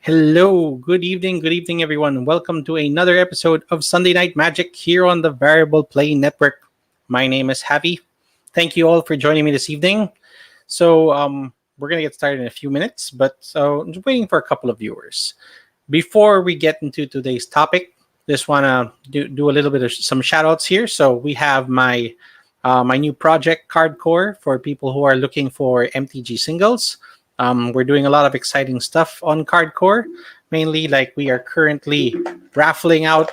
Hello, good evening, everyone. Welcome to another episode of Sunday Night Magic here on the Variable Play Network. My name is Javi. Thank you all for joining me this evening. We're gonna get started in a few minutes, but I'm just waiting for a couple of viewers. Before we get into today's topic, just wanna do a little bit of some shout outs here. So we have my new project, Cardcore, for people who are looking for MTG singles. We're doing a lot of exciting stuff on Cardcore. Mainly, like we are currently raffling out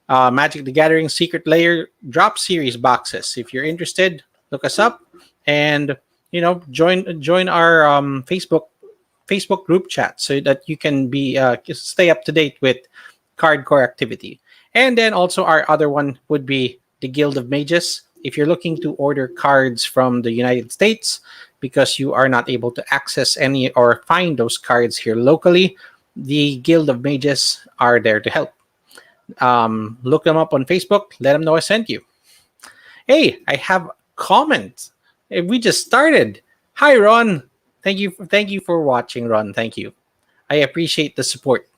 Magic the Gathering Secret Layer Drop Series boxes. If you're interested, look us up and join our Facebook group chat so that you can be stay up to date with Cardcore activity. And then also our other one would be the Guild of Mages. If you're looking to order cards from the United States because you are not able to access any or find those cards here locally, the Guild of Mages are there to help. Look them up on Facebook. Let them know I sent you. Hey, I have a comment. We just started. Hi, Ron. Thank you for watching, Ron. Thank you. I appreciate the support.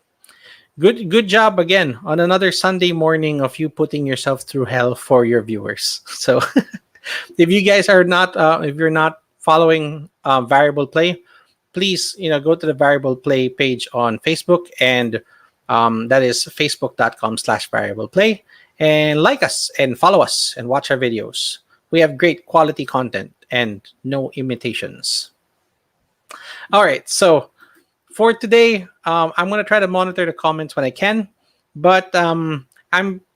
Good job again on another Sunday morning of you putting yourself through hell for your viewers. So if you guys are not if you're not following Variable Play, please go to the Variable Play page on Facebook, and that is facebook.com/variableplay, and like us and follow us and watch our videos. We have great quality content and no imitations. All right, so for today, I'm going to try to monitor the comments when I can, but I'm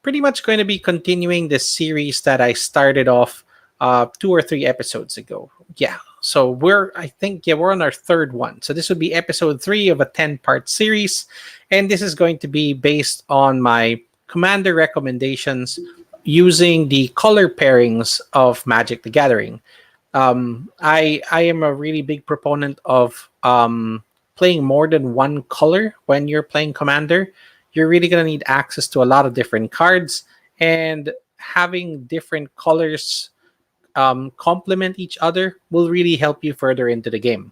pretty much going to be continuing this series that I started off 2 or 3 episodes ago. Yeah, so we're on our third one. So this would be episode 3 of a 10-part series, and this is going to be based on my commander recommendations using the color pairings of Magic the Gathering. I am a really big proponent of playing more than one color when you're playing Commander. You're really going to need access to a lot of different cards, and having different colors complement each other will really help you further into the game.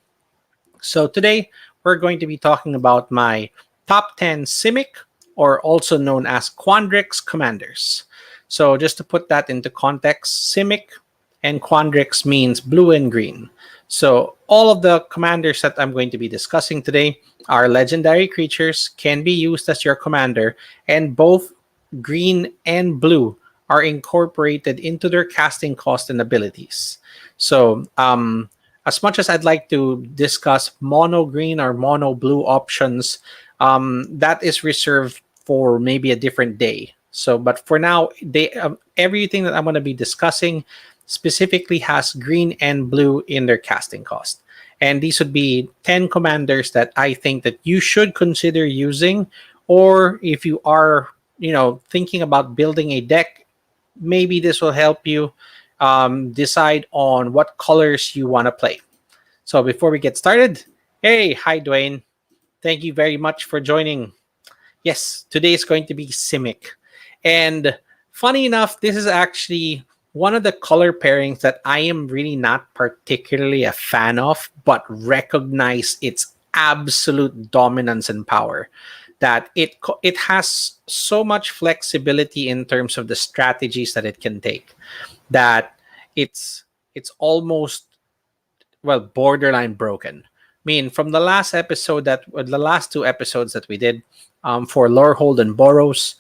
So today, we're going to be talking about my top 10 Simic, or also known as Quandrix commanders. So just to put that into context, Simic and Quandrix means blue and green. So all of the commanders that I'm going to be discussing today are legendary creatures, can be used as your commander, and both green and blue are incorporated into their casting cost and abilities. So as much as I'd like to discuss mono green or mono blue options, that is reserved for maybe a different day. So, but for now, everything that I'm going to be discussing specifically has green and blue in their casting cost. And these would be 10 commanders that I think that you should consider using, or if you are, thinking about building a deck, maybe this will help you decide on what colors you want to play. So before we get started, hey, hi Dwayne. Thank you very much for joining. Yes, today is going to be Simic. And funny enough, this is actually one of the color pairings that I am really not particularly a fan of, but recognize its absolute dominance and power. That it has so much flexibility in terms of the strategies that it can take, that it's almost, well, borderline broken. I mean, from the last 2 episodes that we did for Lorehold and Boros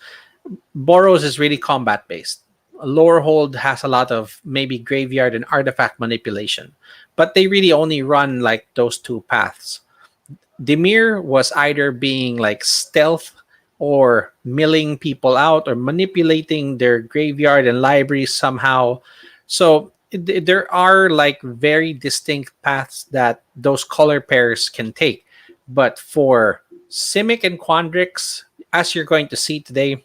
is really combat based. Lorehold has a lot of maybe graveyard and artifact manipulation, but they really only run like those 2 paths. Dimir was either being like stealth or milling people out or manipulating their graveyard and libraries somehow. So there are like very distinct paths that those color pairs can take. But for Simic and Quandrix, as you're going to see today,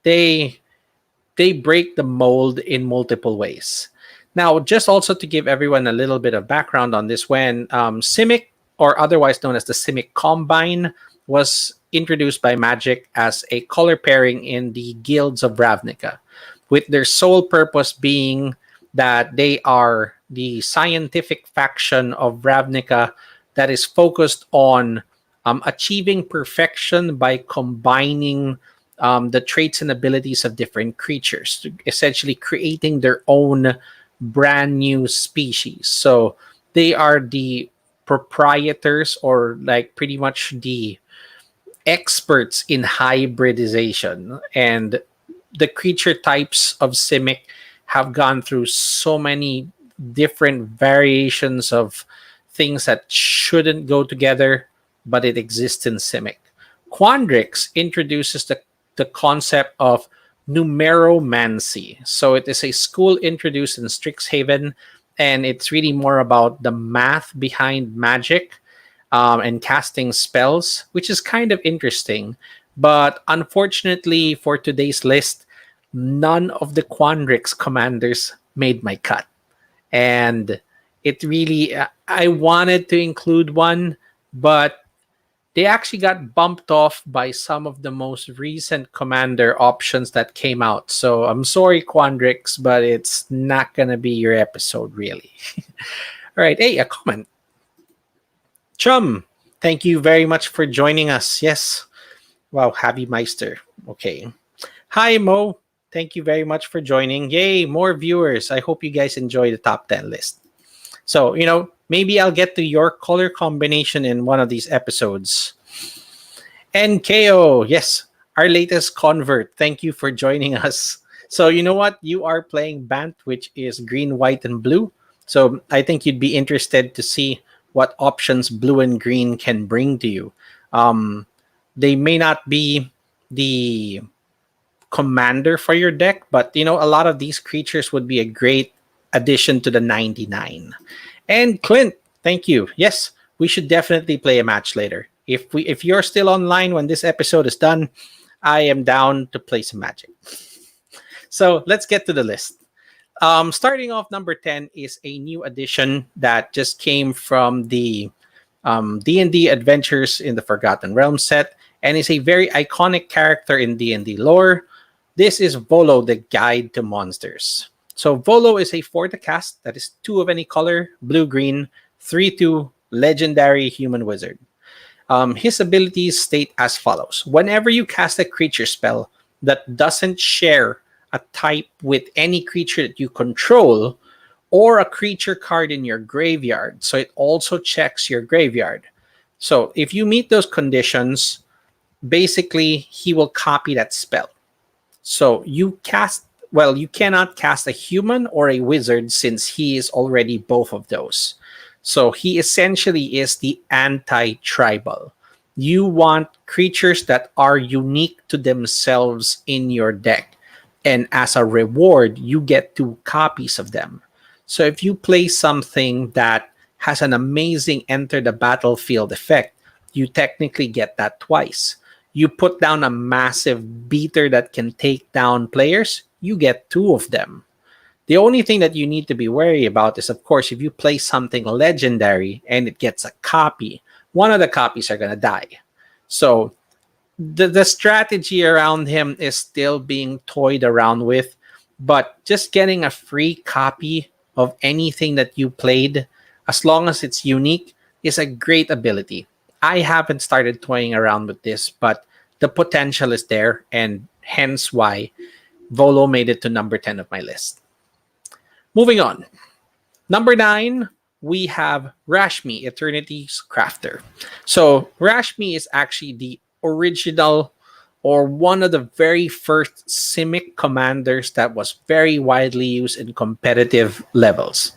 they break the mold in multiple ways. Now, just also to give everyone a little bit of background on this, when Simic, or otherwise known as the Simic Combine, was introduced by Magic as a color pairing in the Guilds of Ravnica, with their sole purpose being that they are the scientific faction of Ravnica that is focused on achieving perfection by combining the traits and abilities of different creatures, essentially creating their own brand new species. So they are the proprietors, or like pretty much the experts in hybridization. And the creature types of Simic have gone through so many different variations of things that shouldn't go together, but it exists in Simic. Quandrix introduces the concept of numeromancy. So it is a school introduced in Strixhaven, and it's really more about the math behind magic, and casting spells, which is kind of interesting. But unfortunately, for today's list, none of the Quandrix commanders made my cut. And it really, I wanted to include one, but they actually got bumped off by some of the most recent commander options that came out. So I'm sorry, Quandrix, but it's not going to be your episode, really. All right. Hey, a comment. Chum, thank you very much for joining us. Yes. Wow, Javi Meister. Okay. Hi, Mo. Thank you very much for joining. Yay, more viewers. I hope you guys enjoy the top 10 list. So, maybe I'll get to your color combination in one of these episodes. NKO, yes, our latest convert. Thank you for joining us. So, you know what? You are playing Bant, which is green, white, and blue. So, I think you'd be interested to see what options blue and green can bring to you. They may not be the commander for your deck, but a lot of these creatures would be a great addition to the 99. And Clint, thank you. Yes, we should definitely play a match later. If you're still online when this episode is done, I am down to play some Magic. So let's get to the list. Starting off, number 10 is a new addition that just came from the D&D Adventures in the Forgotten Realms set, and is a very iconic character in D&D lore. This is Volo, the Guide to Monsters. So Volo is a 4 to cast that is 2 of any color, blue-green, 3/2 legendary human wizard. His abilities state as follows. Whenever you cast a creature spell that doesn't share a type with any creature that you control, or a creature card in your graveyard, so it also checks your graveyard. So if you meet those conditions, basically he will copy that spell. So you cannot cast a human or a wizard since he is already both of those. So he essentially is the anti-tribal. You want creatures that are unique to themselves in your deck, and as a reward, you get 2 copies of them. So if you play something that has an amazing enter the battlefield effect, you technically get that twice. You put down a massive beater that can take down players, you get 2 of them. The only thing that you need to be wary about is, of course, if you play something legendary and it gets a copy, one of the copies are going to die. So the strategy around him is still being toyed around with, but just getting a free copy of anything that you played, as long as it's unique, is a great ability. I haven't started toying around with this, but the potential is there, and hence why Volo made it to number 10 of my list. Moving on. Number 9, we have Rashmi, Eternity's Crafter. So Rashmi is actually the original, or one of the very first Simic commanders that was very widely used in competitive levels.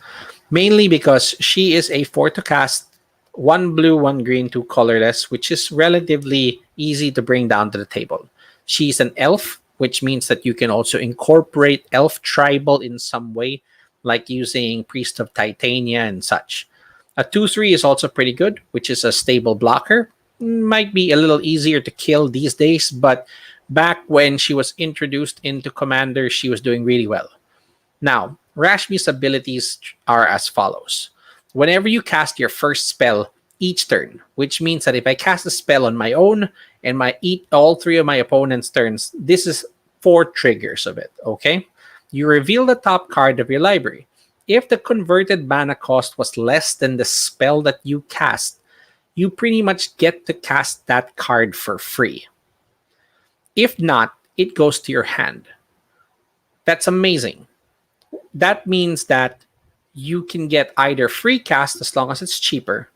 Mainly because she is a 4 to cast, 1 blue, 1 green, 2 colorless, which is relatively easy to bring down to the table. She's an elf, which means that you can also incorporate elf tribal in some way, like using Priest of Titania and such. A 2/3 is also pretty good, which is a stable blocker. Might be a little easier to kill these days, but back when she was introduced into Commander, she was doing really well. Now, Rashmi's abilities are as follows. Whenever you cast your first spell each turn, which means that if I cast a spell on my own and all 3 of my opponent's turns, this is 4 triggers of it, okay? You reveal the top card of your library. If the converted mana cost was less than the spell that you cast, you pretty much get to cast that card for free. If not, it goes to your hand. That's amazing. That means that you can get either free cast as long as it's cheaper.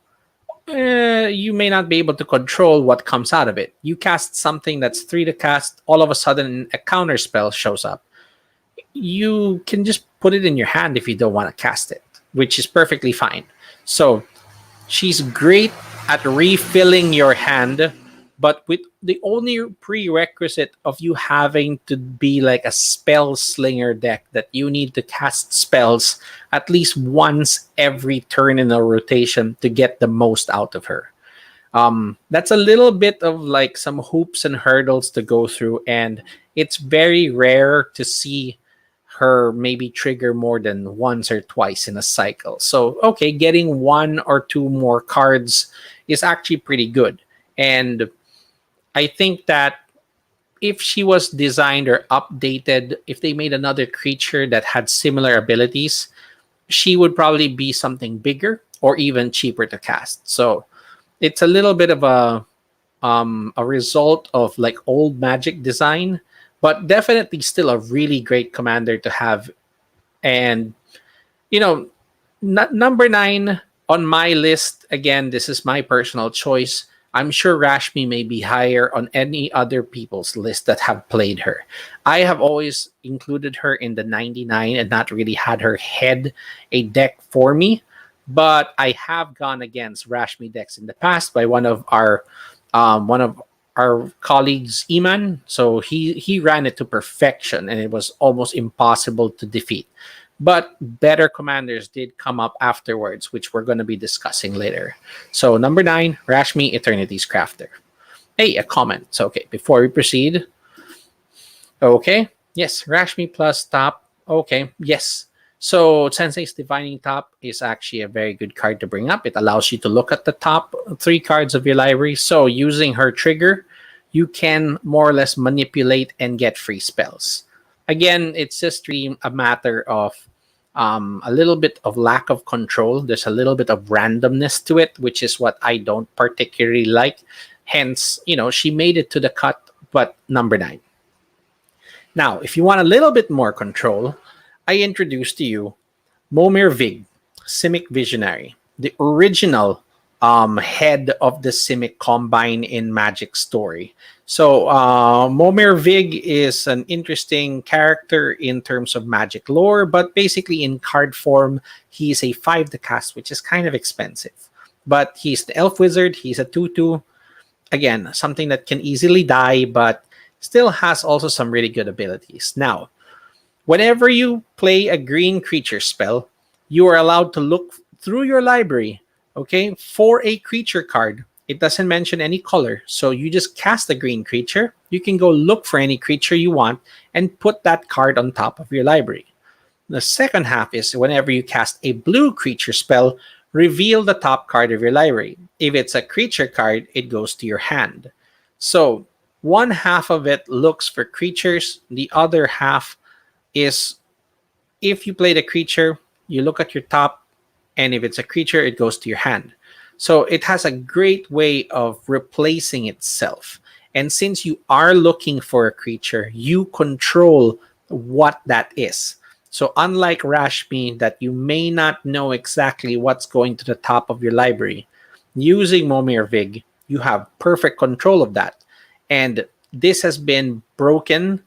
You may not be able to control what comes out of it. You cast something that's 3 to cast, all of a sudden a counter spell shows up. You can just put it in your hand if you don't want to cast it, which is perfectly fine. So she's great at refilling your hand, but with the only prerequisite of you having to be like a spell slinger deck that you need to cast spells at least once every turn in a rotation to get the most out of her. That's a little bit of like some hoops and hurdles to go through, and it's very rare to see her maybe trigger more than once or twice in a cycle. So, okay, getting 1 or 2 more cards is actually pretty good. And I think that if she was designed or updated, if they made another creature that had similar abilities, she would probably be something bigger or even cheaper to cast. So it's a little bit of a result of like old Magic design, but definitely still a really great commander to have. And number 9 on my list, again, this is my personal choice. I'm sure Rashmi may be higher on any other people's list that have played her. I have always included her in the 99 and not really had her head a deck for me, but I have gone against Rashmi decks in the past by one of our colleagues, Iman. So he ran it to perfection, and it was almost impossible to defeat. But better commanders did come up afterwards, which we're going to be discussing later. So number 9, Rashmi, Eternity's Crafter. Hey, a comment. So, okay, before we proceed. Okay, yes, Rashmi plus top. Okay, yes. So Sensei's Divining Top is actually a very good card to bring up. It allows you to look at the top 3 cards of your library. So using her trigger, you can more or less manipulate and get free spells. Again, it's just really a matter of a little bit of lack of control. There's a little bit of randomness to it, which is what I don't particularly like. Hence, she made it to the cut, but number 9. Now, if you want a little bit more control, I introduce to you Maurice Vig, Simic Visionary, the original head of the Simic Combine in Magic story. So Maurice Vig is an interesting character in terms of Magic lore, but basically in card form, he's a 5 to cast, which is kind of expensive. But he's the Elf Wizard, he's a 2/2. Again, something that can easily die, but still has also some really good abilities. Now, whenever you play a green creature spell, you are allowed to look through your library, okay, for a creature card. It doesn't mention any color, so you just cast a green creature. You can go look for any creature you want and put that card on top of your library. The second half is whenever you cast a blue creature spell, reveal the top card of your library. If it's a creature card, it goes to your hand. So one half of it looks for creatures. The other half is if you played a creature, you look at your top, and if it's a creature, it goes to your hand. So it has a great way of replacing itself. And since you are looking for a creature, you control what that is. So unlike Rashmi, that you may not know exactly what's going to the top of your library, using Maurice Vig, you have perfect control of that. And this has been broken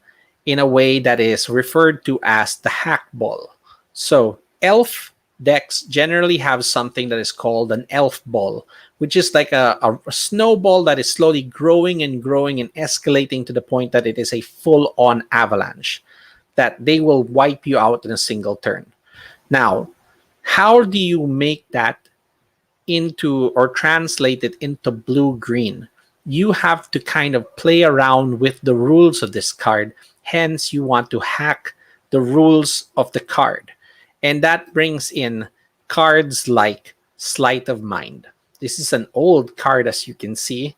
in a way that is referred to as the hack ball. So elf decks generally have something that is called an elf ball, which is like a snowball that is slowly growing and growing and escalating to the point that it is a full-on avalanche, that they will wipe you out in a single turn. Now, how do you make that into or translate it into blue-green? You have to kind of play around with the rules of this card. Hence, you want to hack the rules of the card. And that brings in cards like Sleight of Mind. This is an old card, as you can see.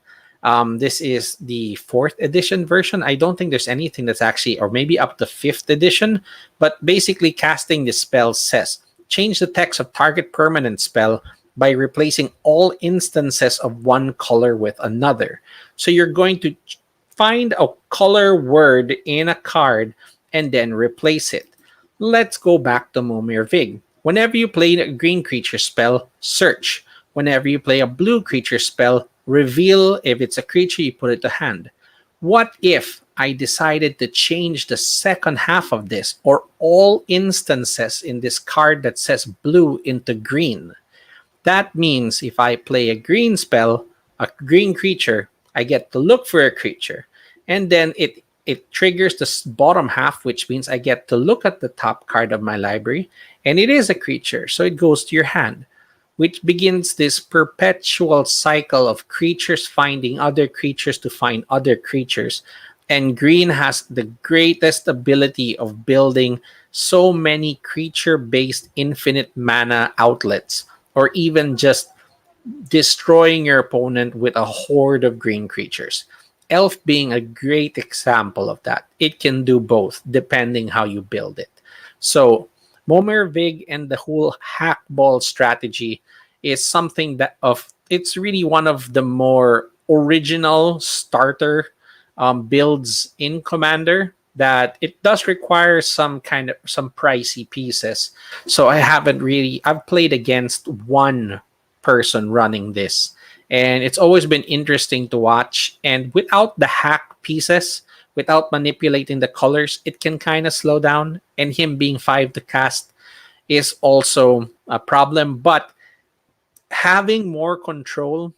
This is the 4th edition version. I don't think there's anything that's actually, or maybe up to 5th edition. But basically, casting this spell says, change the text of target permanent spell by replacing all instances of one color with another. So you're going to find a color word in a card and then replace it. Let's go back to Momir Vig. Whenever you play a green creature spell, search. Whenever you play a blue creature spell, reveal. If it's a creature, you put it to hand. What if I decided to change the second half of this, or all instances in this card that says blue, into green? That means if I play a green spell, a green creature, I get to look for a creature. And then it triggers the bottom half, which means I get to look at the top card of my library, and it is a creature, so it goes to your hand, which begins this perpetual cycle of creatures finding other creatures to find other creatures. And green has the greatest ability of building so many creature-based infinite mana outlets, or even just destroying your opponent with a horde of green creatures. Elf being a great example of that. It can do both depending how you build it. So Momir Vig and the whole hackball strategy is something that it's really one of the more original starter builds in Commander, that it does require some pricey pieces. So I've played against one person running this, and it's always been interesting to watch. And without the hack pieces, without manipulating the colors, it can kind of slow down, and him being 5 to cast is also a problem. But having more control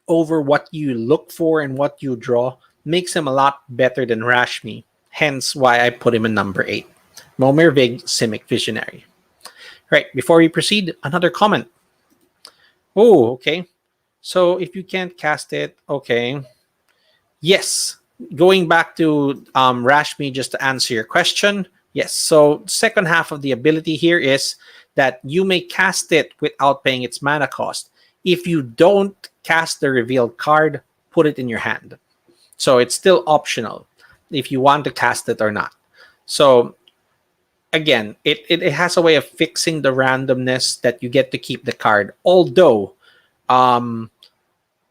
over what you look for and what you draw makes him a lot better than Rashmi. Hence why I put him in number 8. Momir Vig, Simic Visionary. Right, before we proceed, another comment. Oh, okay. So if you can't cast it, okay. Yes, going back to Rashmi, just to answer your question. Yes, so second half of the ability here is that you may cast it without paying its mana cost. If you don't cast the revealed card, put it in your hand. So it's still optional if you want to cast it or not. So again, it has a way of fixing the randomness that you get to keep the card. Although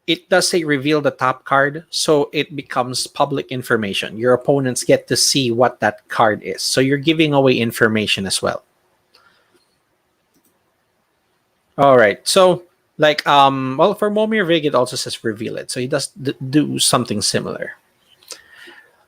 it does say reveal the top card, so it becomes public information. Your opponents get to see what that card is. So you're giving away information as well. All right. So well, for Momir Vig, it also says reveal it. So he does do something similar.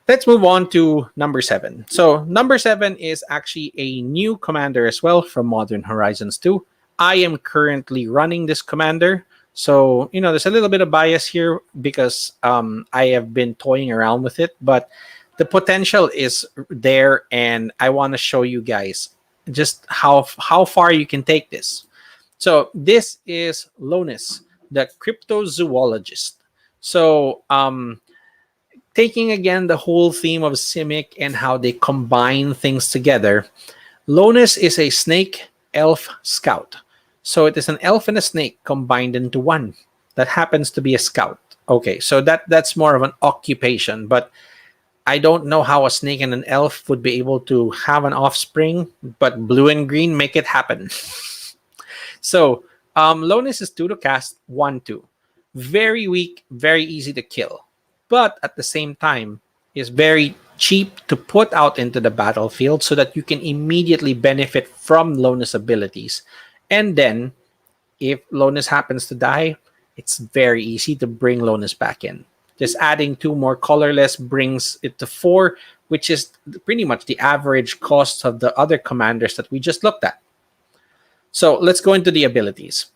Let's move on to number 7. So number 7 is actually a new commander as well from Modern Horizons 2. I am currently running this commander. So, there's a little bit of bias here because I have been toying around with it, but the potential is there, and I want to show you guys just how far you can take this. So this is Lonis, the cryptozoologist. So taking again the whole theme of Simic and how they combine things together, Lonis is a snake elf scout. So it is an elf and a snake combined into one that happens to be a scout. Okay, so that's more of an occupation, but I don't know how a snake and an elf would be able to have an offspring, but blue and green make it happen. So Lonis is 2 to cast, 1/2. Very weak, very easy to kill, but at the same time is very cheap to put out into the battlefield so that you can immediately benefit from Lonis abilities. And then if Lonis happens to die, it's very easy to bring Lonis back in. Just adding 2 more colorless brings it to 4, which is pretty much the average cost of the other commanders that we just looked at. So let's go into the abilities.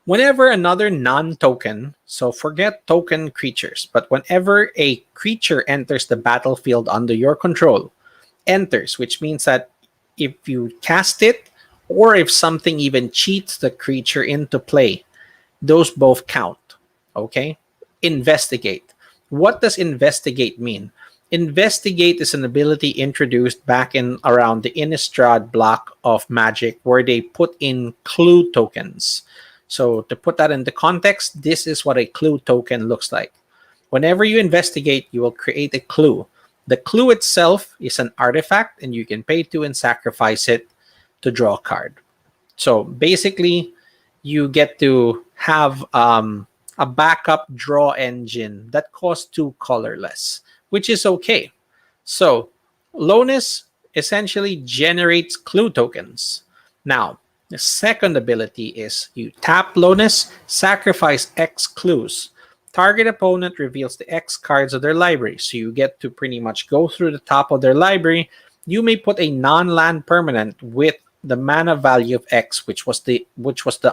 Whenever another non-token, so forget token creatures, but whenever a creature enters the battlefield under your control, enters, which means that if you cast it, or if something even cheats the creature into play, those both count. Okay? Investigate. What does investigate mean? Investigate is an ability introduced back in around the Innistrad block of Magic, where they put in clue tokens. So to put that into context, this is what a clue token looks like. Whenever you investigate, you will create a clue. The clue itself is an artifact, and you can pay 2 and sacrifice it to draw a card. So basically, you get to have a backup draw engine that costs 2 colorless, which is okay. So Lonus essentially generates clue tokens. Now, the second ability is you tap Lonus, sacrifice X clues. Target opponent reveals the X cards of their library. So you get to pretty much go through the top of their library. You may put a non-land permanent with the mana value of X, which was the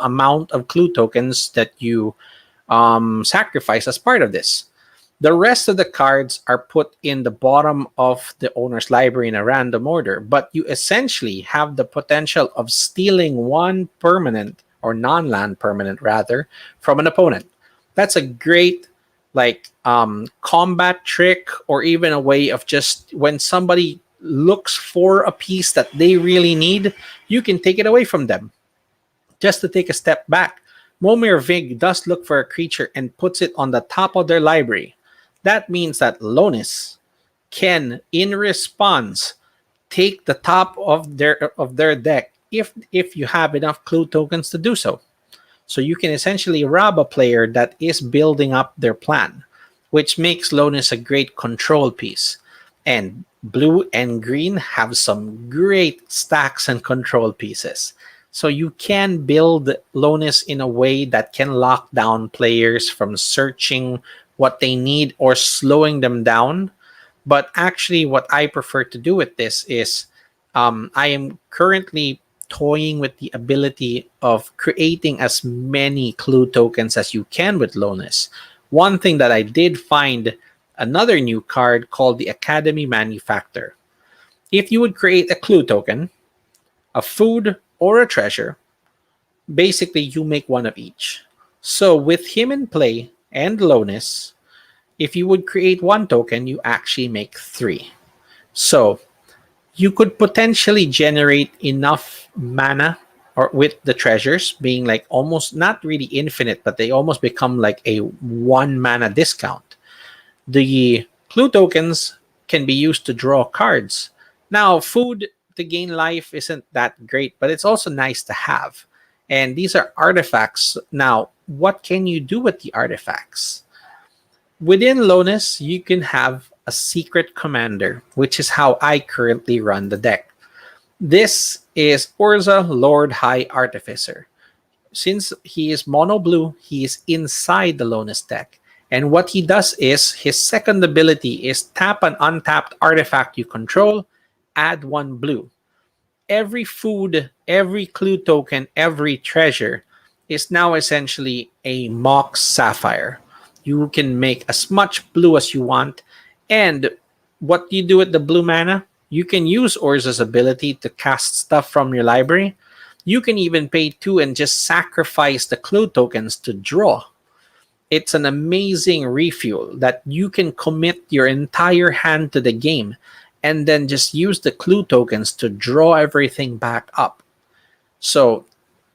amount of clue tokens that you sacrifice as part of this. The rest of the cards are put in the bottom of the owner's library in a random order, but you essentially have the potential of stealing one permanent or non-land permanent rather from an opponent. That's a great combat trick, or even a way of just when somebody looks for a piece that they really need, you can take it away from them. Just to take a step back, Maurice Vig does look for a creature and puts it on the top of their library. That means that Lonus can, in response, take the top of their deck if you have enough clue tokens to do so. So you can essentially rob a player that is building up their plan, which makes Lonus a great control piece. And blue and green have some great stacks and control pieces. So you can build Lonus in a way that can lock down players from searching what they need or slowing them down. But actually, what I prefer to do with this is I am currently toying with the ability of creating as many clue tokens as you can with Lonus. One thing that I did find, another new card called the Academy Manufactor. If you would create a clue token, a food, or a treasure, basically you make one of each. So with him in play and Lonus, if you would create one token, you actually make 3. So you could potentially generate enough mana, or with the treasures being like almost not really infinite, but they almost become like a 1 mana discount. The clue tokens can be used to draw cards. Now, food to gain life isn't that great, but it's also nice to have. And these are artifacts. Now, what can you do with the artifacts? Within Lonus, you can have a secret commander, which is how I currently run the deck. This is Urza, Lord High Artificer. Since he is mono blue, he is inside the Lonus deck. And what he does is, his second ability is tap an untapped artifact you control, add 1 blue. Every food, every clue token, every treasure is now essentially a Mox Sapphire. You can make as much blue as you want. And what you do with the blue mana, you can use Urza's ability to cast stuff from your library. You can even pay 2 and just sacrifice the clue tokens to draw. It's an amazing refuel that you can commit your entire hand to the game and then just use the clue tokens to draw everything back up. So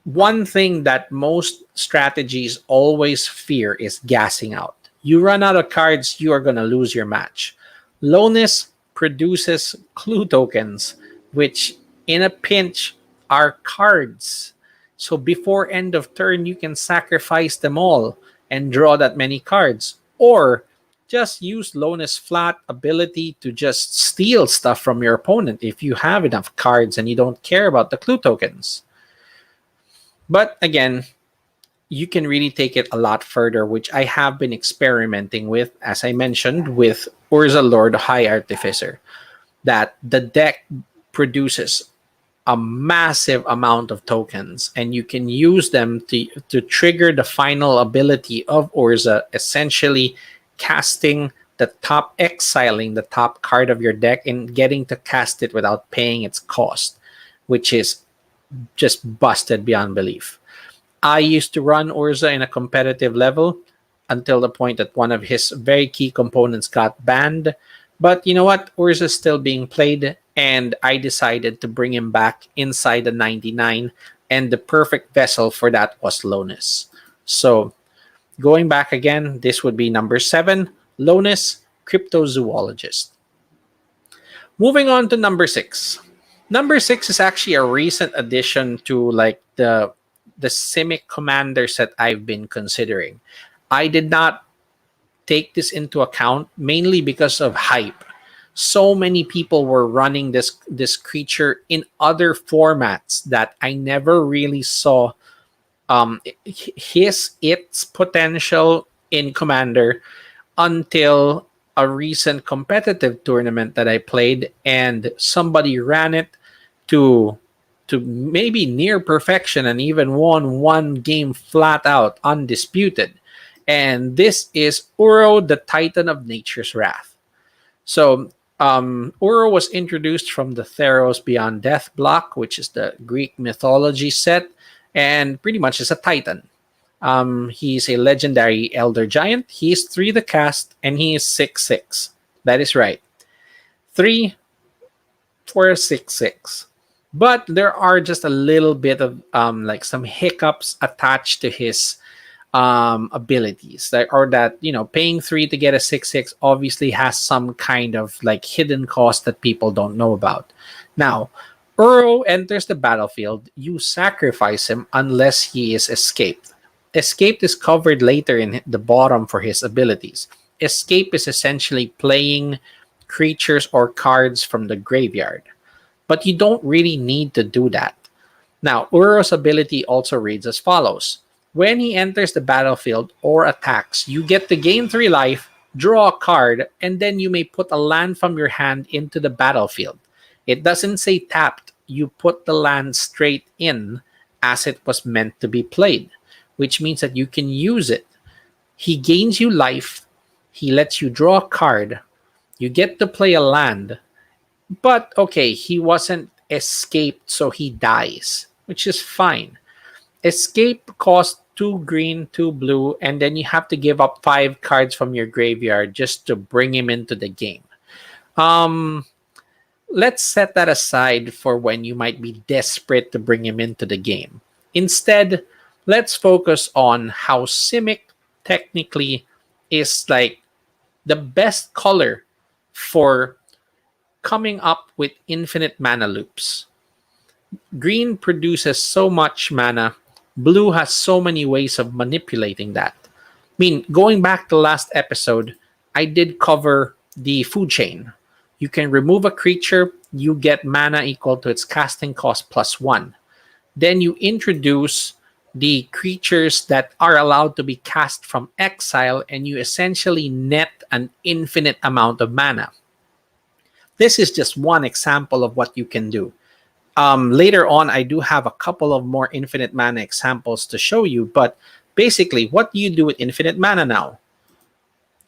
one thing that most strategies always fear is gassing out. You run out of cards, you are going to lose your match. Lonus produces clue tokens, which in a pinch are cards. So before end of turn, you can sacrifice them all and draw that many cards. Or just use Lonus' flat ability to just steal stuff from your opponent if you have enough cards and you don't care about the clue tokens. But again, you can really take it a lot further, which I have been experimenting with, as I mentioned, with Urza Lord High Artificer, that the deck produces a massive amount of tokens, and you can use them to trigger the final ability of Urza, essentially casting the top, exiling the top card of your deck and getting to cast it without paying its cost, which is just busted beyond belief. I used to run Urza in a competitive level until the point that one of his very key components got banned. But you know what? Urza is still being played, and I decided to bring him back inside the 99, and the perfect vessel for that was Lonus. So going back again, this would be number 7, Lonus, Cryptozoologist. Moving on to number 6. Number 6 is actually a recent addition to like the the Simic commanders that I've been considering. I did not take this into account mainly because of hype. So many people were running this creature in other formats that I never really saw its potential in Commander until a recent competitive tournament that I played, and somebody ran it to maybe near perfection and even won one game flat out undisputed. And this is Uro, the Titan of Nature's Wrath. So Uro was introduced from the Theros Beyond Death block, which is the Greek mythology set, and pretty much is a Titan. He's a legendary elder giant. He's 3 to cast, and he is 6/6. That is right. 3 for a 6/6. But there are just a little bit of like some hiccups attached to his abilities, or that, you know, paying 3 to get a 6/6 obviously has some kind of like hidden cost that people don't know about. Now, Uro enters the battlefield. You sacrifice him unless he is escaped. Escaped is covered later in the bottom for his abilities. Escape is essentially playing creatures or cards from the graveyard, but you don't really need to do that. Now, Uro's ability also reads as follows. When he enters the battlefield or attacks, you get to gain 3 life, draw a card, and then you may put a land from your hand into the battlefield. It doesn't say tapped. You put the land straight in as it was meant to be played, which means that you can use it. He gains you life. He lets you draw a card. You get to play a land. But okay, he wasn't escaped, so he dies, which is fine. Escape costs 2 green, 2 blue, and then you have to give up 5 cards from your graveyard just to bring him into the game. Let's set that aside for when you might be desperate to bring him into the game. Instead, let's focus on how Simic technically is like the best color for coming up with infinite mana loops. Green produces so much mana. Blue has so many ways of manipulating that. I mean, going back to last episode, I did cover the food chain. You can remove a creature, you get mana equal to its casting cost +1. Then you introduce the creatures that are allowed to be cast from exile, and you essentially net an infinite amount of mana. This is just one example of what you can do. Later on, I do have a couple of more infinite mana examples to show you, but basically, what do you do with infinite mana now?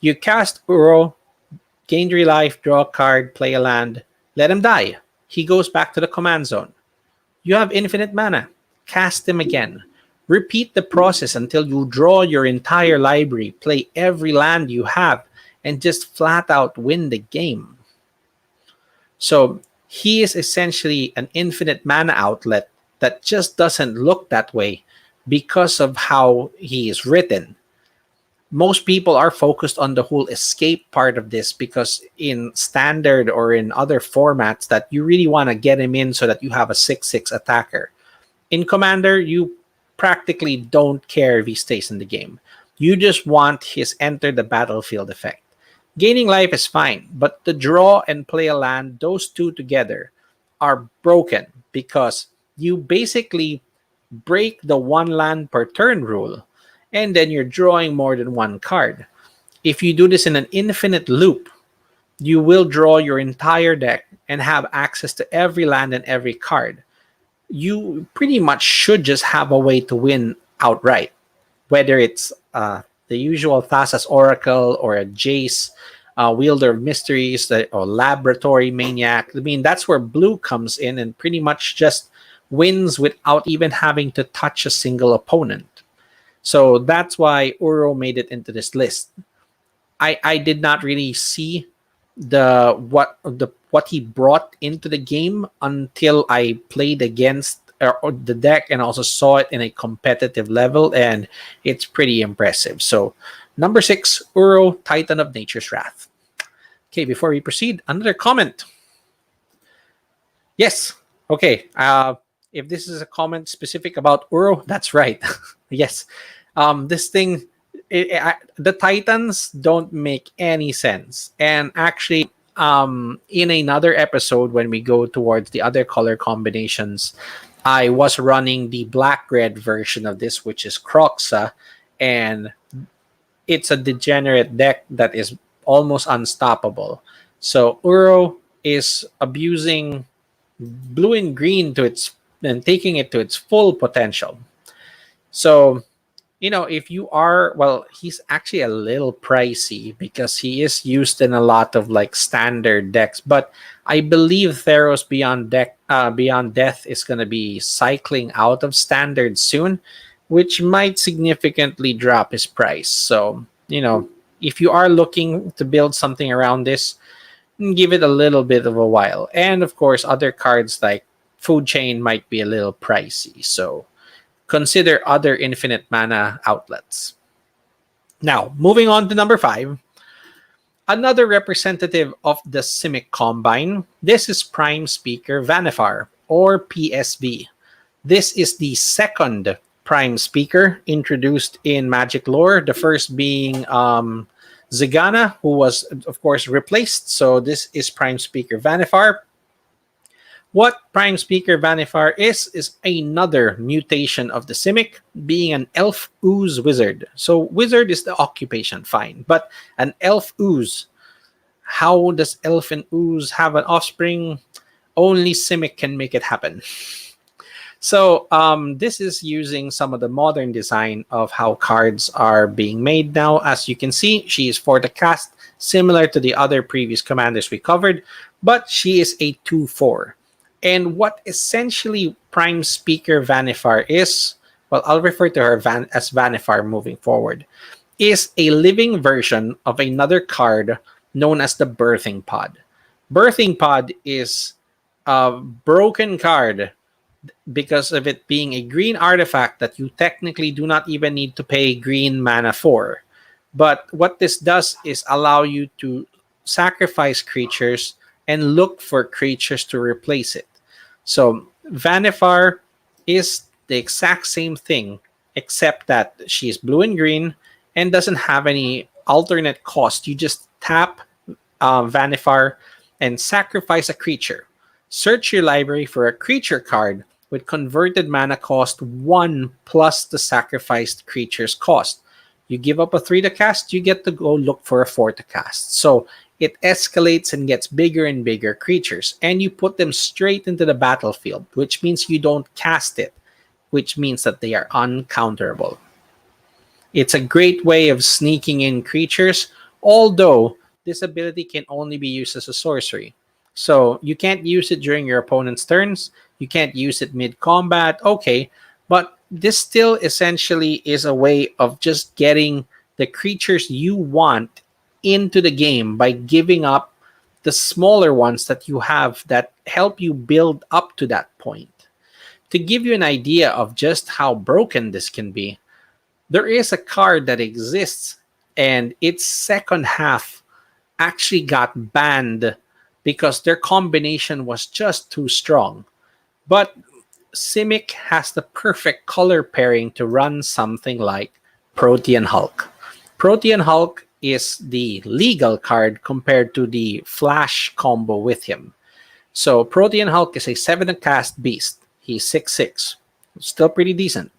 You cast Uro, gain 3 life, draw a card, play a land, let him die. He goes back to the command zone. You have infinite mana. Cast him again. Repeat the process until you draw your entire library, play every land you have, and just flat out win the game. So he is essentially an infinite mana outlet that just doesn't look that way because of how he is written. Most people are focused on the whole escape part of this because in standard or in other formats that you really want to get him in so that you have a 6/6 attacker. In Commander, you practically don't care if he stays in the game. You just want his enter the battlefield effect. Gaining life is fine, but the draw and play a land, those two together are broken because you basically break the 1 land per turn rule, and then you're drawing more than 1 card. If you do this in an infinite loop, you will draw your entire deck and have access to every land and every card. You pretty much should just have a way to win outright, whether it's the usual Thassa's Oracle or a Jace, Wielder of Mysteries, or Laboratory Maniac. I mean, that's where blue comes in and pretty much just wins without even having to touch a single opponent. So that's why Uro made it into this list. I did not really see what he brought into the game until I played against the deck and also saw it in a competitive level, and it's pretty impressive. So number 6, Uro, Titan of Nature's Wrath. Okay, before we proceed, another comment. Yes. Okay. if this is a comment specific about Uro, that's right. Yes. This thing, the Titans don't make any sense. And actually, in another episode, when we go towards the other color combinations, I was running the black red version of this, which is Croxa, and it's a degenerate deck that is almost unstoppable. So Uro is abusing blue and green to its and taking it to its full potential. So, if you are, well, he's actually a little pricey because he is used in a lot of like standard decks. But I believe Theros Beyond Death is going to be cycling out of standard soon, which might significantly drop his price. So, if you are looking to build something around this, give it a little bit of a while. And of course, other cards like Food Chain might be a little pricey. So consider other infinite mana outlets. Now, moving on to number 5. Another representative of the Simic Combine. This is Prime Speaker Vanifer, or PSV. This is the second Prime Speaker introduced in Magic lore. The first being Zigana, who was, of course, replaced. So this is Prime Speaker Vanifer. What Prime Speaker Vanifer is another mutation of the Simic, being an elf ooze wizard. So wizard is the occupation, fine. But an elf ooze, how does elfin ooze have an offspring? Only Simic can make it happen. So this is using some of the modern design of how cards are being made now. As you can see, she is for the cast, similar to the other previous commanders we covered, but she is a 2/4. And what essentially Prime Speaker Vanifer is, well, I'll refer to her as Vanifer moving forward, is a living version of another card known as the Birthing Pod. Birthing Pod is a broken card because of it being a green artifact that you technically do not even need to pay green mana for. But what this does is allow you to sacrifice creatures and look for creatures to replace it. So Vanifer is the exact same thing, except that she's blue and green and doesn't have any alternate cost. You just tap Vanifer and sacrifice a creature. Search your library for a creature card with converted mana cost 1 plus the sacrificed creature's cost. You give up a 3 to cast, you get to go look for a 4 to cast. So it escalates and gets bigger and bigger creatures, and you put them straight into the battlefield, which means you don't cast it, which means that they are uncounterable. It's a great way of sneaking in creatures, although this ability can only be used as a sorcery. So you can't use it during your opponent's turns, you can't use it mid-combat, okay, but this still essentially is a way of just getting the creatures you want into the game by giving up the smaller ones that you have that help you build up to that point. To give you an idea of just how broken this can be, there is a card that exists and its second half actually got banned because their combination was just too strong. But Simic has the perfect color pairing to run something like Protean Hulk. Protean Hulk is the legal card compared to the flash combo with him. So Protean Hulk is a 7 cast beast. He's 6/6. Still pretty decent.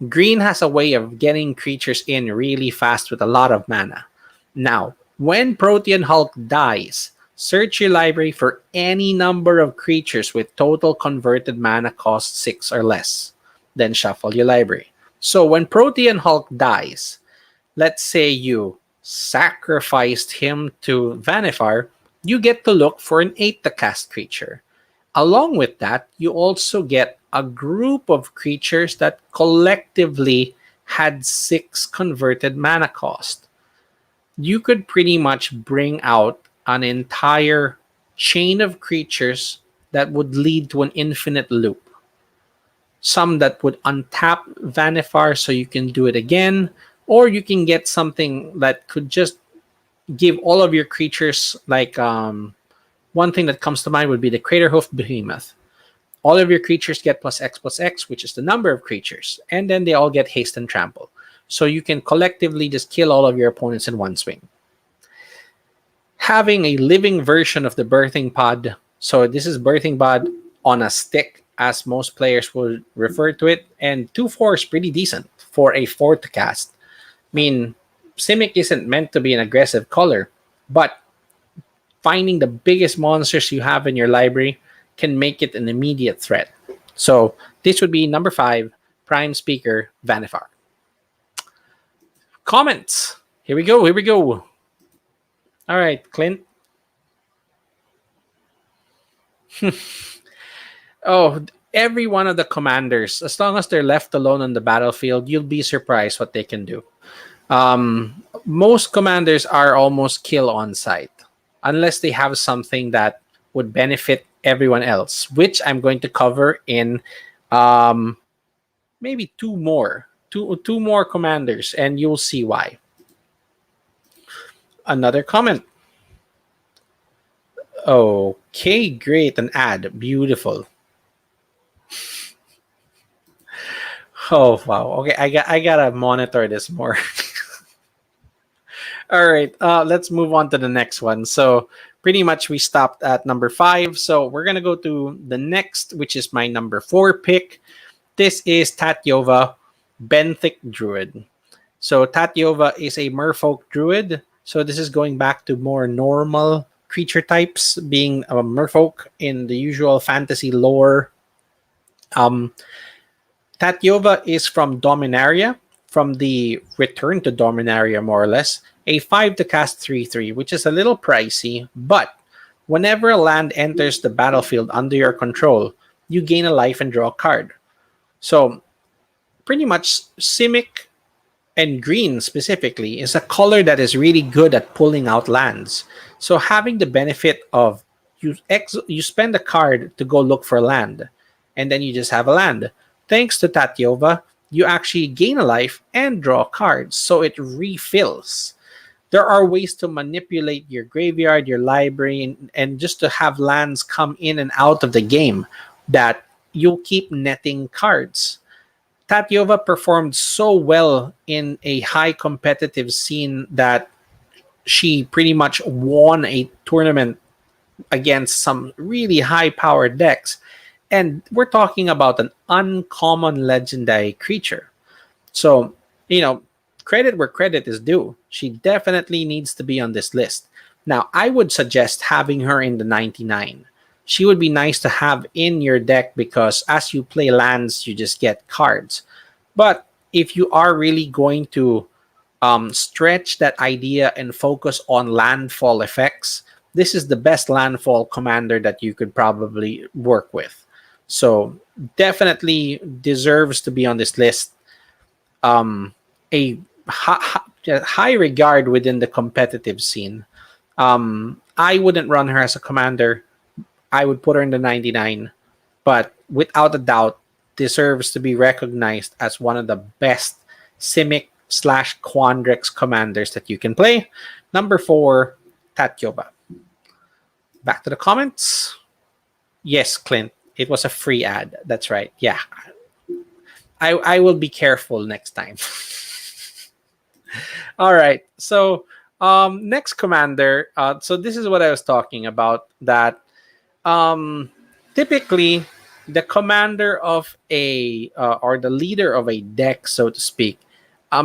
Green has a way of getting creatures in really fast with a lot of mana. Now, when Protean Hulk dies, search your library for any number of creatures with total converted mana cost 6 or less. Then shuffle your library. So when Protean Hulk dies, let's say you sacrificed him to Vanifer, you get to look for an 8 to cast creature. Along with that, you also get a group of creatures that collectively had 6 converted mana cost. You could pretty much bring out an entire chain of creatures that would lead to an infinite loop. Some that would untap Vanifer so you can do it again, or you can get something that could just give all of your creatures, like one thing that comes to mind would be the Craterhoof Behemoth. All of your creatures get plus X, which is the number of creatures, and then they all get haste and trample. So you can collectively just kill all of your opponents in one swing. Having a living version of the birthing pod. So this is birthing pod on a stick, as most players would refer to it, and 2/4 is pretty decent for a 4 to cast. I mean, Simic isn't meant to be an aggressive color, but finding the biggest monsters you have in your library can make it an immediate threat. So this would be number 5, Prime Speaker Vanifer. Comments. Here we go. All right, Clint. Oh, every one of the commanders, as long as they're left alone on the battlefield, you'll be surprised what they can do. Most commanders are almost kill on sight, unless they have something that would benefit everyone else, which I'm going to cover in maybe two more commanders, and you'll see why. Another comment. Okay, great. An ad. Beautiful. Oh wow. Okay, I gotta monitor this more. All right. Let's move on to the next one. So pretty much we stopped at number 5. So we're gonna go to the next, which is my number 4 pick. This is Tatyova, Benthic Druid. So Tatyova is a merfolk druid. So this is going back to more normal creature types, being a merfolk in the usual fantasy lore. Tatyova is from Dominaria, from the Return to Dominaria, more or less. A 5 to cast 3/3, which is a little pricey, but whenever a land enters the battlefield under your control, you gain a life and draw a card. So pretty much Simic and green specifically is a color that is really good at pulling out lands. So having the benefit of you spend a card to go look for land, and then you just have a land. Thanks to Tatyova, you actually gain a life and draw cards, so it refills. There are ways to manipulate your graveyard, your library, and just to have lands come in and out of the game that you'll keep netting cards. Tatyova performed so well in a high competitive scene that she pretty much won a tournament against some really high powered decks. And we're talking about an uncommon legendary creature. So, credit where credit is due. She definitely needs to be on this list. Now, I would suggest having her in the 99. She would be nice to have in your deck because as you play lands, you just get cards. But if you are really going to stretch that idea and focus on landfall effects, this is the best landfall commander that you could probably work with. So definitely deserves to be on this list. A high regard within the competitive scene. I wouldn't run her as a commander. I would put her in the 99, but without a doubt, deserves to be recognized as one of the best Simic/Quandrix commanders that you can play. Number 4, Tatyova. Back to the comments. Yes, Clint, it was a free ad. That's right. Yeah. I will be careful next time. All right. So next commander. So this is what I was talking about, that typically the commander of a or the leader of a deck, so to speak,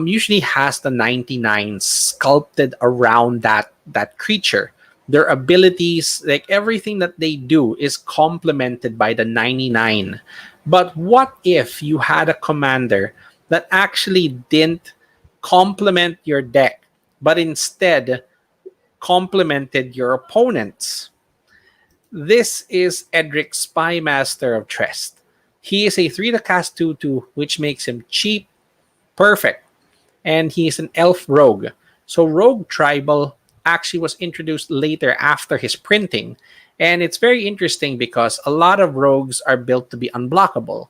usually has the 99 sculpted around that creature. Their abilities, like everything that they do, is complemented by the 99. But what if you had a commander that actually didn't complement your deck, but instead complemented your opponents? This is Edric, Spymaster of Trest. He is a 3 to cast 2/2, which makes him cheap, perfect, and he is an elf rogue. So rogue tribal actually was introduced later after his printing, and it's very interesting because a lot of rogues are built to be unblockable.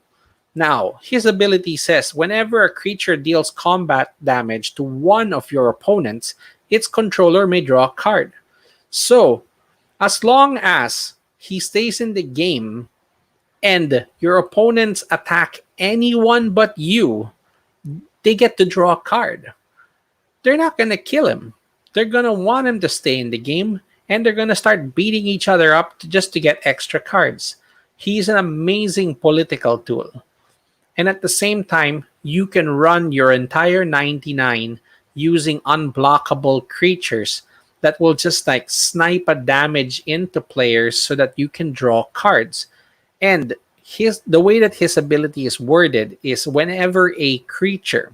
Now, his ability says whenever a creature deals combat damage to one of your opponents, its controller may draw a card. So, as long as he stays in the game and your opponents attack anyone but you, they get to draw a card. They're not going to kill him. They're going to want him to stay in the game, and they're going to start beating each other up just to get extra cards. He's an amazing political tool. And at the same time, you can run your entire 99 using unblockable creatures that will just like snipe a damage into players so that you can draw cards. And the way that his ability is worded is whenever a creature.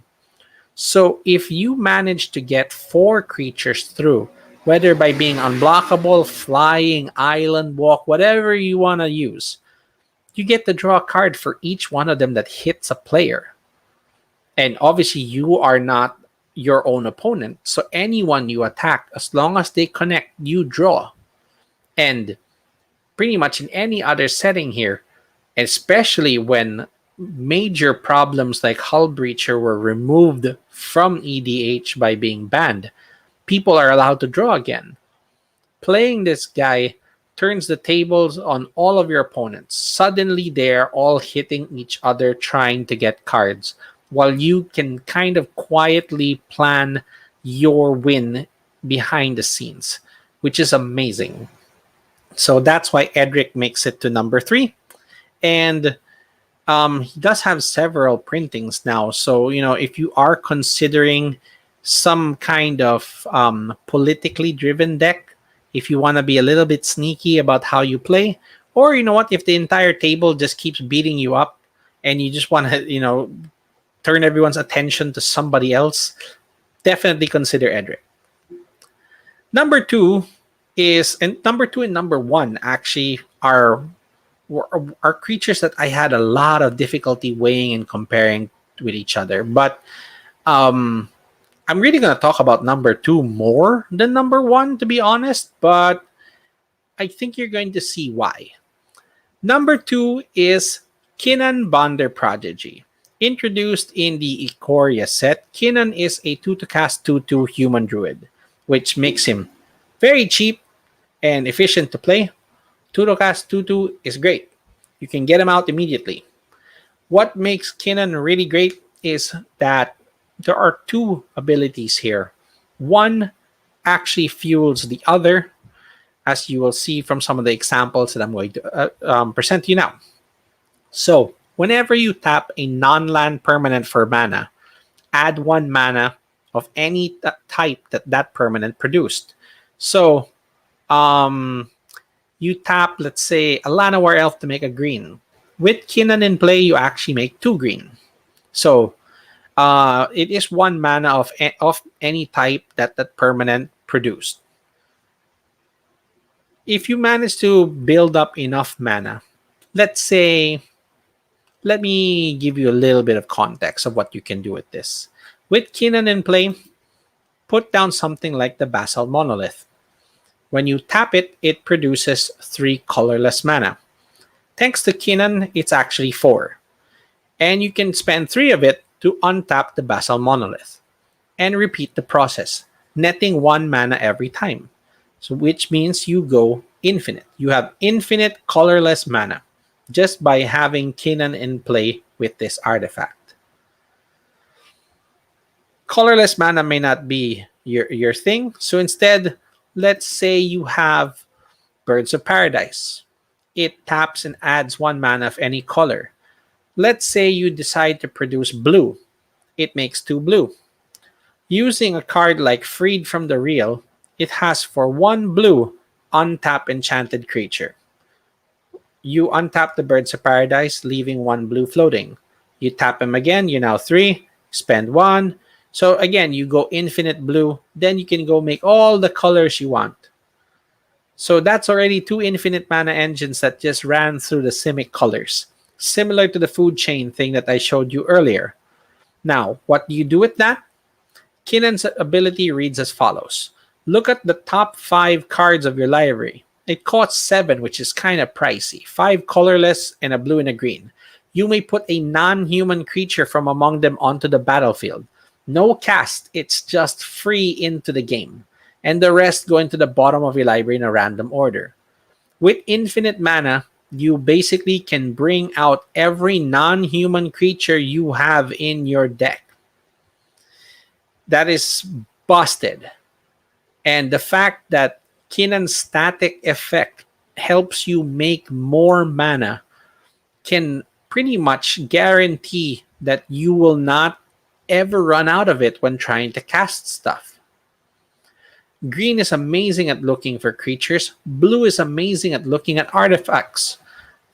So if you manage to get 4 creatures through, whether by being unblockable, flying, island walk, whatever you want to use, you get to draw a card for each one of them that hits a player. And obviously you are not your own opponent. So anyone you attack, as long as they connect, you draw. And pretty much in any other setting here, especially when major problems like Hull Breacher were removed from EDH by being banned, people are allowed to draw again. Playing this guy turns the tables on all of your opponents. Suddenly they're all hitting each other trying to get cards, while you can kind of quietly plan your win behind the scenes, which is amazing. So that's why Edric makes it to number 3. And he does have several printings now. So, if you are considering some kind of politically driven deck, if you want to be a little bit sneaky about how you play, or if the entire table just keeps beating you up and you just want to, turn everyone's attention to somebody else, definitely consider Edric. Number 2 and number 1 actually are creatures that I had a lot of difficulty weighing and comparing with each other. But I'm really going to talk about number 2 more than number 1, to be honest. But I think you're going to see why. Number 2 is Kinnan Bonder Prodigy. Introduced in the Ikoria set, Kinnan is a 2-cast 2/2 human druid, which makes him very cheap and efficient to play. 2-cast 2/2 is great. You can get him out immediately. What makes Kinnan really great is that there are 2 abilities here. One actually fuels the other, as you will see from some of the examples that I'm going to present to you now. So, whenever you tap a non-land permanent for mana, add 1 mana of any type that permanent produced. So, you tap, let's say, a Llanowar Elf to make a green. With Kinnan in play, you actually make 2 green. So, it is 1 mana of any type that permanent produced. If you manage to build up enough mana, let's say, let me give you a little bit of context of what you can do with this. With Kinnan in play, put down something like the Basalt Monolith. When you tap it, it produces 3 colorless mana. Thanks to Kinnan, it's actually 4. And you can spend 3 of it to untap the Basalt Monolith and repeat the process, netting 1 mana every time. So which means you go infinite. You have infinite colorless mana just by having Kinnan in play with this artifact. Colorless mana may not be your thing. So instead, let's say you have Birds of Paradise. It taps and adds 1 mana of any color. Let's say you decide to produce blue. It makes 2 blue. Using a card like Freed from the Real, it has for 1 blue, untap enchanted creature. You untap the Birds of Paradise, leaving 1 blue floating. You tap him again, you're now 3, spend 1. So again, you go infinite blue, then you can go make all the colors you want. So that's already 2 infinite mana engines that just ran through the Simic colors, similar to the food chain thing that I showed you earlier. Now, what do you do with that? Kinnan's ability reads as follows. Look at the top 5 cards of your library. It costs 7, which is kind of pricey. 5 colorless and a blue and a green. You may put a non-human creature from among them onto the battlefield. No cast, it's just free into the game. And the rest go into the bottom of your library in a random order. With infinite mana, you basically can bring out every non-human creature you have in your deck. That is busted. And the fact that Kinan's static effect helps you make more mana can pretty much guarantee that you will not ever run out of it when trying to cast stuff. Green is amazing at looking for creatures, blue is amazing at looking at artifacts,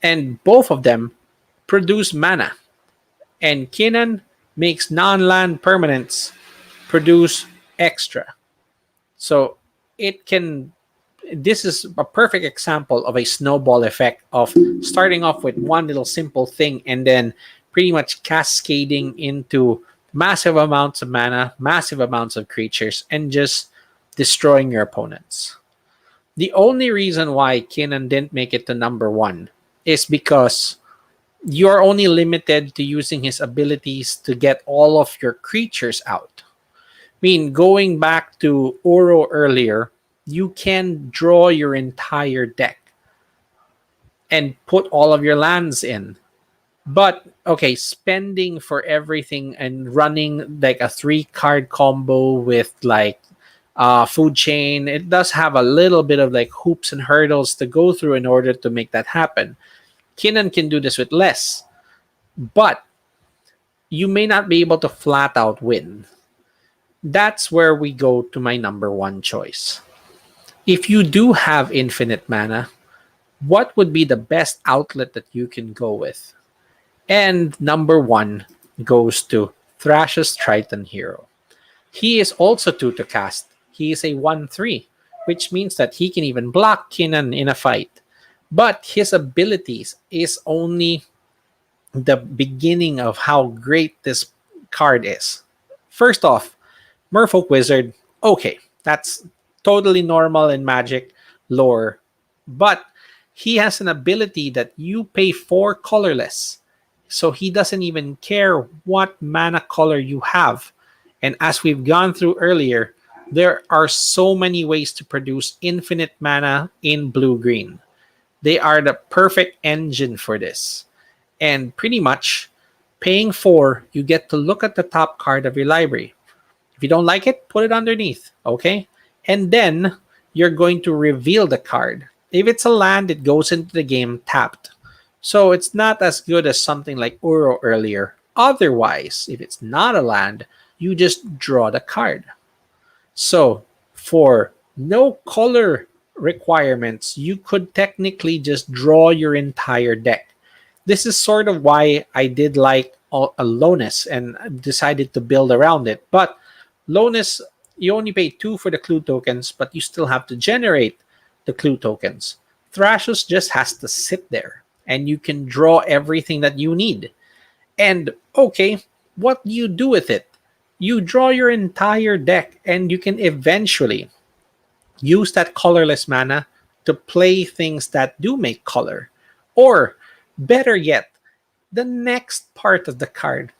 and both of them produce mana. And Kinan makes non-land permanents produce extra. So it can this is a perfect example of a snowball effect of starting off with one little simple thing and then pretty much cascading into massive amounts of mana, massive amounts of creatures, and just destroying your opponents. The only reason why Kinnan didn't make it to number one is because you're only limited to using his abilities to get all of your creatures out. I mean, going back to Uro earlier, you can draw your entire deck and put all of your lands in. But okay, spending for everything and running like a 3-card combo with like food chain, it does have a little bit of like hoops and hurdles to go through in order to make that happen. Kinnan can do this with less, but you may not be able to flat out win. That's where we go to my number one choice. If you do have infinite mana, what would be the best outlet that you can go with? And number one goes to Thrash's Triton Hero. He is also 2 to cast. He is a 1/3, which means that he can even block Kinnan in a fight. But his abilities is only the beginning of how great this card is. First off, Merfolk Wizard, okay, that's totally normal in Magic lore. But he has an ability that you pay 4 colorless. So he doesn't even care what mana color you have. And as we've gone through earlier, there are so many ways to produce infinite mana in blue-green. They are the perfect engine for this. And pretty much, paying 4, you get to look at the top card of your library. If you don't like it, put it underneath, okay? And then, you're going to reveal the card. If it's a land, it goes into the game tapped. So it's not as good as something like Uro earlier. Otherwise, if it's not a land, you just draw the card. So for no color requirements, you could technically just draw your entire deck. This is sort of why I did like Alonus and decided to build around it. But Lonus, you only pay 2 for the clue tokens, but you still have to generate the clue tokens. Thrashus just has to sit there, and you can draw everything that you need. And okay, what do you do with it? You draw your entire deck, and you can eventually use that colorless mana to play things that do make color. Or, better yet, the next part of the card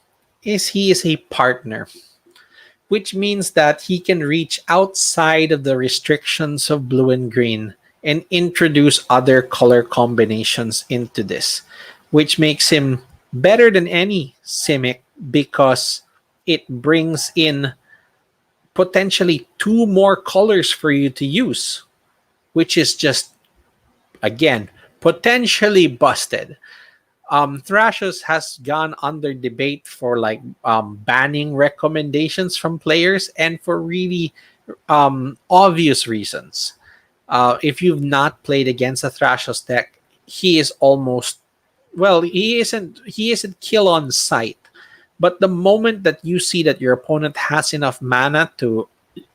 is he is a partner, which means that he can reach outside of the restrictions of blue and green and introduce other color combinations into this, which makes him better than any Simic because it brings in potentially 2 more colors for you to use, which is just, again, potentially busted. Thrashus has gone under debate for like banning recommendations from players and for really obvious reasons. If you've not played against a Thrashus deck, he is almost, well, he isn't kill on sight. But the moment that you see that your opponent has enough mana to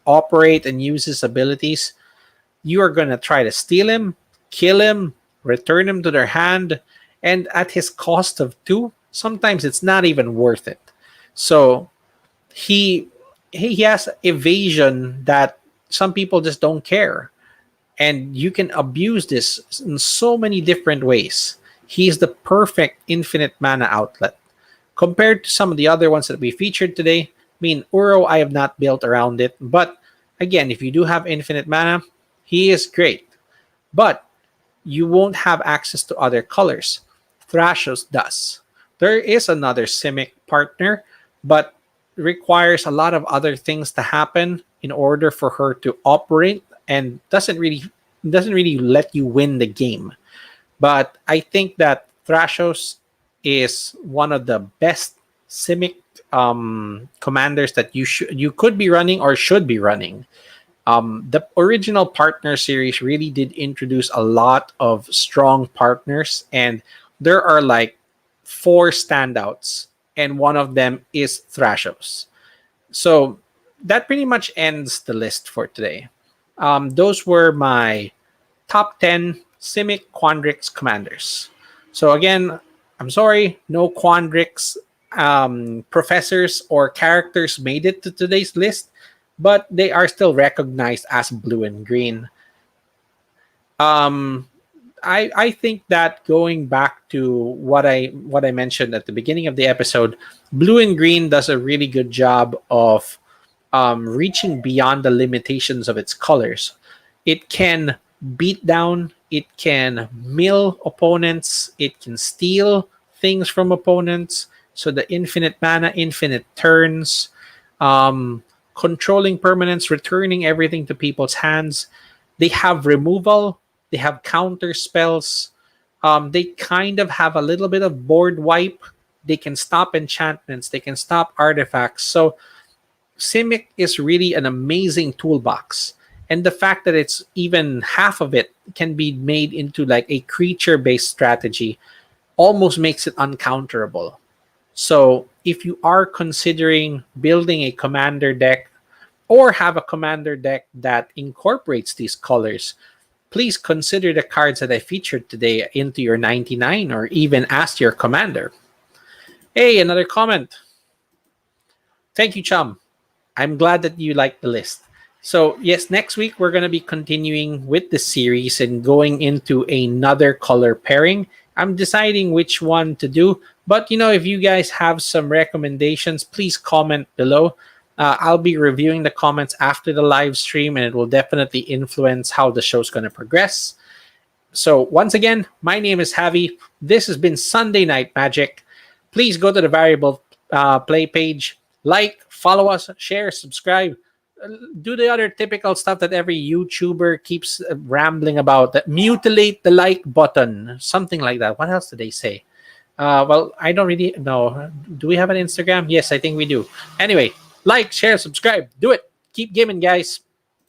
operate and use his abilities, you are going to try to steal him, kill him, return him to their hand, and at his cost of 2, sometimes it's not even worth it. So he has evasion that some people just don't care. And you can abuse this in so many different ways. He's the perfect infinite mana outlet. Compared to some of the other ones that we featured today, I mean, Uro, I have not built around it. But again, if you do have infinite mana, he is great. But you won't have access to other colors. Thrashos does. There is another Simic partner, but requires a lot of other things to happen in order for her to operate, and doesn't really let you win the game. But I think that Thrashos is one of the best Simic commanders that you could be running or should be running. The original partner series really did introduce a lot of strong partners, and there are like four standouts, and one of them is Thrashos. So that pretty much ends the list for today. Those were my top 10 Simic Quandrix commanders. So again, I'm sorry, no Quandrix professors or characters made it to today's list, but they are still recognized as blue and green. Um, I think that going back to what I mentioned at the beginning of the episode, blue and green does a really good job of reaching beyond the limitations of its colors. It can beat down, it can mill opponents, it can steal things from opponents. So the infinite mana, infinite turns, controlling permanents, returning everything to people's hands. They have removal, they have counter spells. They kind of have a little bit of board wipe. They can stop enchantments, they can stop artifacts. So Simic is really an amazing toolbox. And the fact that it's even half of it can be made into like a creature based strategy almost makes it uncounterable. So if you are considering building a commander deck or have a commander deck that incorporates these colors, please consider the cards that I featured today into your 99 or even as your commander. Hey, another comment. Thank you, Chum. I'm glad that you liked the list. So, yes, next week we're going to be continuing with the series and going into another color pairing. I'm deciding which one to do, but if you guys have some recommendations, please comment below. I'll be reviewing the comments after the live stream, and it will definitely influence how the show's going to progress. So, once again, my name is Javi. This has been Sunday Night Magic. Please go to the variable play page, like, follow us, share, subscribe. Do the other typical stuff that every YouTuber keeps rambling about. That mutilate the like button, something like that. What else do they say? Well, I don't really know. Do we have an Instagram? Yes, I think we do. Anyway, like, share, subscribe. Do it. Keep gaming, guys.